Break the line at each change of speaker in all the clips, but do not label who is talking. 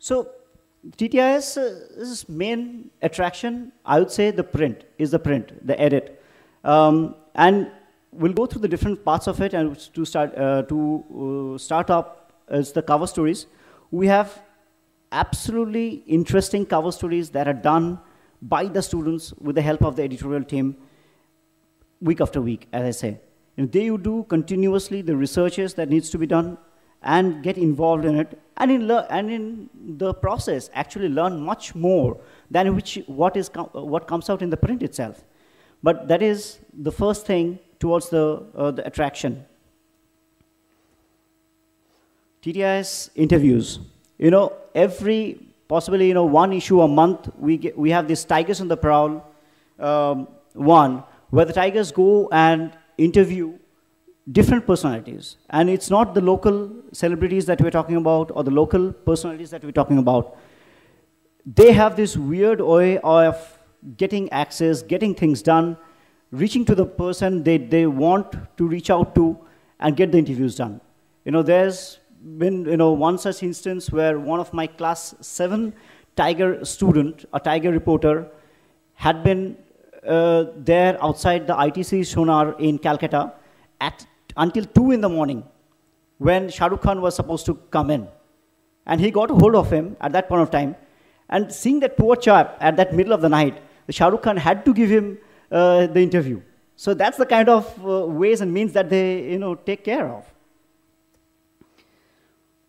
So TTIS's main attraction, I would say, the print, the edit. And we'll go through the different parts of it, and to start up as the cover stories. We have absolutely interesting cover stories that are done by the students with the help of the editorial team week after week, as I say. They do continuously the researches that needs to be done and get involved in it, and in the process actually learn much more than what comes out in the print itself. But that is the first thing towards the attraction. TTIS interviews. Possibly one issue a month, we have this Tigers on the Prowl one, where the Tigers go and interview different personalities. And it's not the local celebrities that we're talking about or the local personalities that we're talking about. They have this weird way of getting access, getting things done, reaching to the person they want to reach out to and get the interviews done. There's been one such instance where one of my class 7 Tiger student, a Tiger reporter, had been there outside the ITC sonar in Calcutta until 2 in the morning when Shah Rukh Khan was supposed to come in. And he got a hold of him at that point of time. And seeing that poor chap at that middle of the night, the Shah Rukh Khan had to give him the interview. So that's the kind of ways and means that they take care of.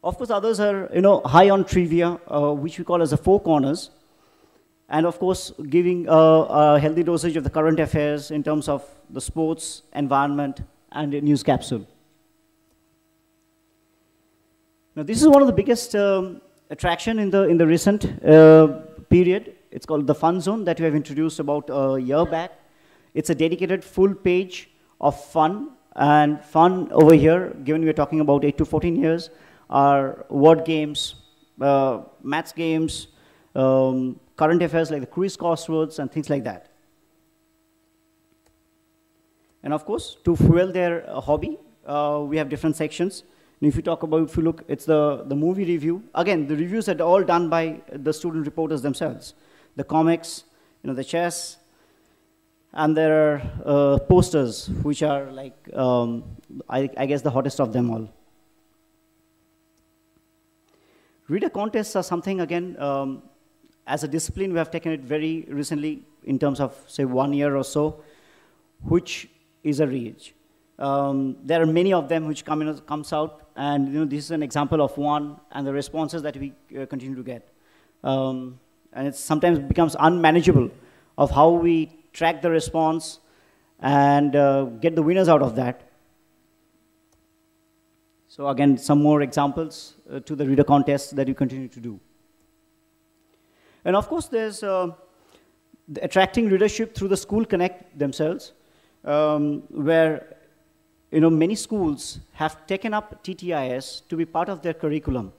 Of course, others are high on trivia, which we call as the four corners. And of course, giving a healthy dosage of the current affairs in terms of the sports, environment, and a news capsule. Now, this is one of the biggest attraction in the recent period. It's called the Fun Zone that we have introduced about a year back. It's a dedicated full page of fun, and fun over here, given we're talking about 8 to 14 years, are word games, maths games, current affairs like the quiz crosswords and things like that. And of course, to fuel their hobby, we have different sections. And if you look, it's the movie review. Again, the reviews are all done by the student reporters themselves. The comics, the chess, and there are posters, which are like, I guess, the hottest of them all. Reader contests are something, again, as a discipline, we have taken it very recently in terms of, say, 1 year or so, which is a reach. There are many of them which comes out, and this is an example of one, and the responses that we continue to get. And it sometimes becomes unmanageable of how we track the response and get the winners out of that. So again, some more examples to the reader contests that we continue to do. And of course, there's the attracting readership through the School Connect themselves, where many schools have taken up TTIS to be part of their curriculum.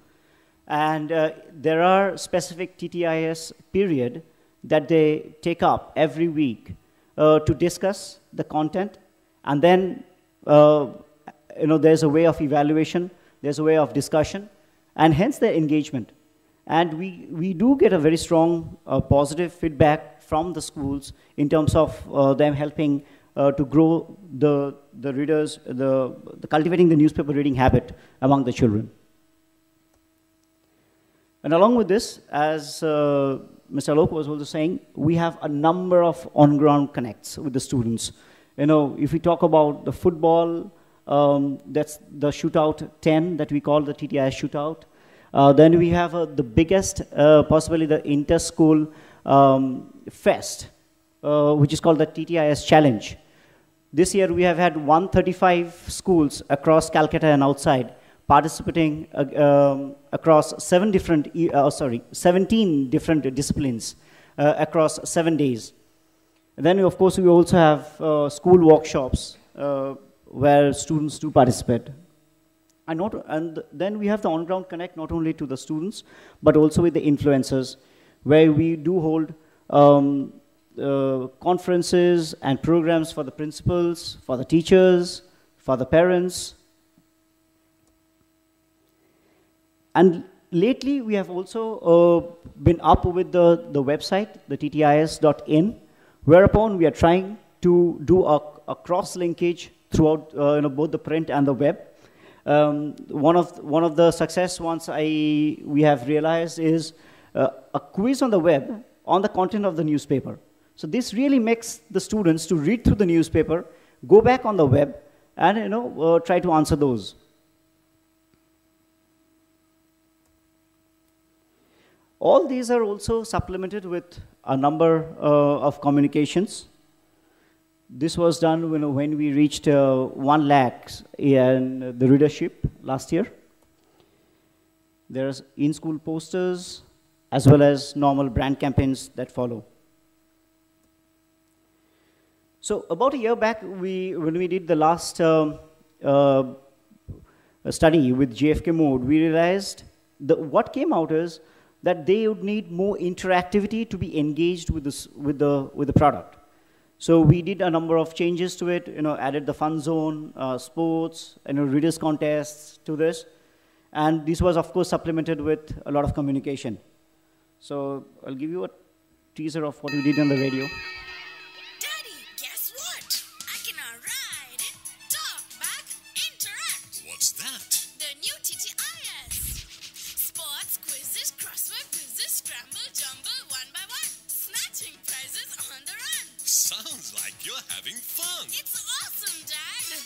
And there are specific TTIS period that they take up every week to discuss the content. And then there's a way of evaluation, there's a way of discussion, and hence their engagement. And we do get a very strong positive feedback from the schools in terms of them helping to grow the readers, cultivating the newspaper reading habit among the children. And along with this, as Mr. Alok was also saying, we have a number of on-ground connects with the students. If we talk about the football, that's the shootout 10 that we call the TTIS shootout. Then we have the biggest, possibly the inter-school fest, which is called the TTIS Challenge. This year we have had 135 schools across Calcutta and outside participating across 17 different disciplines across 7 days. And then, of course, we also have school workshops where students do participate. And then we have the on-ground connect not only to the students, but also with the influencers, where we do hold conferences and programs for the principals, for the teachers, for the parents. And lately, we have also been up with the website, the ttis.in, whereupon we are trying to do a cross-linkage throughout both the print and the web. One of the success ones we have realized is a quiz on the web on the content of the newspaper. So this really makes the students to read through the newspaper, go back on the web, and try to answer those. All these are also supplemented with a number of communications. This was done when we reached 1 lakh in the readership last year. There's in-school posters as well as normal brand campaigns that follow. So about a year back, when we did the last study with JFK mode, we realized what came out is that they would need more interactivity to be engaged with the product. So we did a number of changes to it, added the fun zone, sports, readers contests to this. And this was, of course, supplemented with a lot of communication. So I'll give you a teaser of what we did on the radio.
Daddy, guess what? I can ride, talk back, interact.
What's that?
The new TTIS. Sports, quizzes, crossword quizzes, scramble, jumble, 1 by 1. Snatching prizes on the run.
Sounds like you're having fun.
It's awesome, Dad.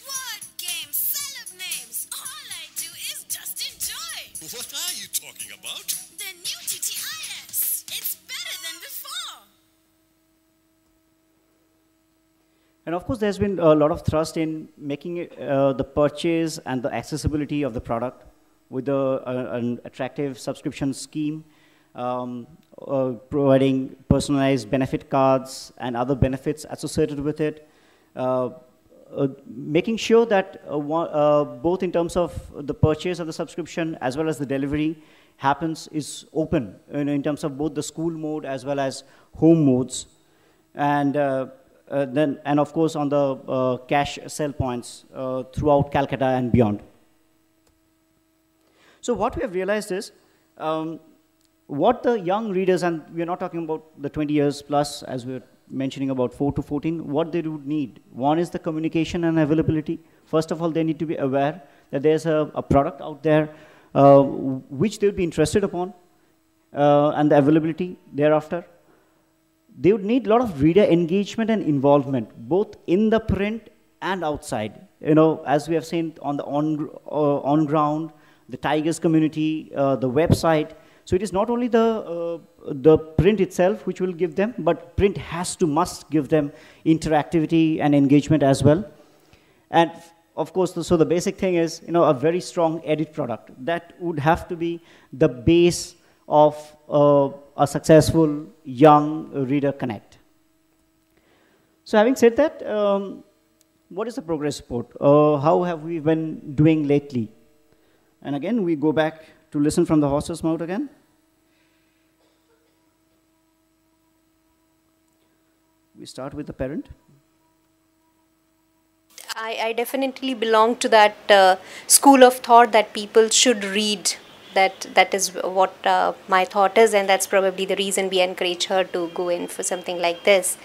Word games, celeb names. All I do is just enjoy.
What are you talking about?
The new TTIS. It's better than before.
And of course, there's been a lot of thrust in making it, the purchase and the accessibility of the product with an attractive subscription scheme, providing personalized benefit cards and other benefits associated with it, making sure that both in terms of the purchase of the subscription as well as the delivery is open in terms of both the school mode as well as home modes, and of course on the cash sell points throughout Calcutta and beyond. So what we have realized is what the young readers, and we're not talking about the 20 years plus, as we're mentioning about 4 to 14, what they would need. One is the communication and availability. First of all, they need to be aware that there's a product out there which they would be interested upon, and the availability thereafter. They would need a lot of reader engagement and involvement, both in the print and outside. As we have seen on the on-ground, the Tigers community, the website. So it is not only the print itself which will give them, but print must give them interactivity and engagement as well. And of course, so the basic thing is, a very strong edit product. That would have to be the base of a successful young reader connect. So having said that, what is the progress report? How have we been doing lately? And again, we go back to listen from the horse's mouth again. We start with the parent.
I definitely belong to that school of thought that people should read. That is what my thought is, and that's probably the reason we encourage her to go in for something like this.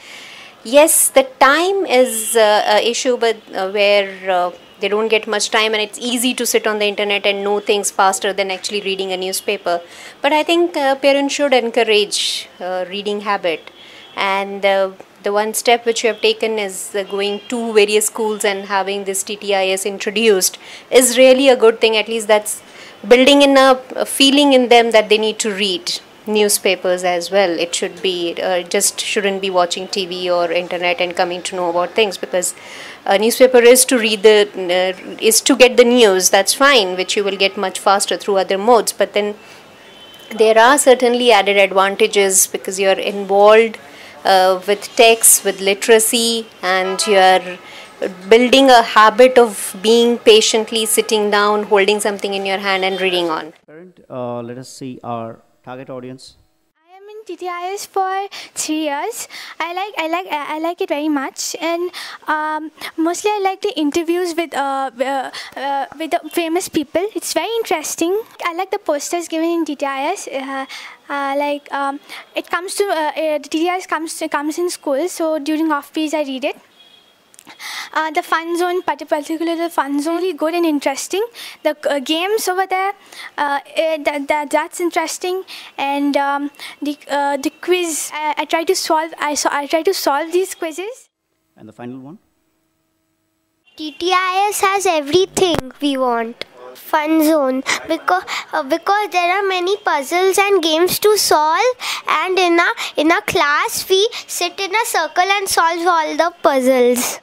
Yes, the time is an issue, but where they don't get much time, and it's easy to sit on the internet and know things faster than actually reading a newspaper. But I think parents should encourage reading habit, and the one step which we have taken is going to various schools and having this TTIS introduced is really a good thing. At least that's building in a feeling in them that they need to read newspapers as well. It should be just shouldn't be watching TV or internet and coming to know about things, because a newspaper is to read is to get the news. That's fine, which you will get much faster through other modes. But then there are certainly added advantages because you're involved with text, with literacy, and you're building a habit of being patiently sitting down, holding something in your hand and reading on.
Parent, let us see our target audience.
I am in TTIS for 3 years. I like it very much, and mostly I like the interviews with the famous people. It's very interesting. I like the posters given in TTIS. It comes to the TTIS comes in school, so during off periods I read it. The fun zone, particularly the fun zone, really good and interesting. The games over there, that's interesting, and the quiz. I try to solve. I try to solve these quizzes.
And the final one.
TTIS has everything we want. Fun zone, because there are many puzzles and games to solve, and in a class we sit in a circle and solve all the puzzles.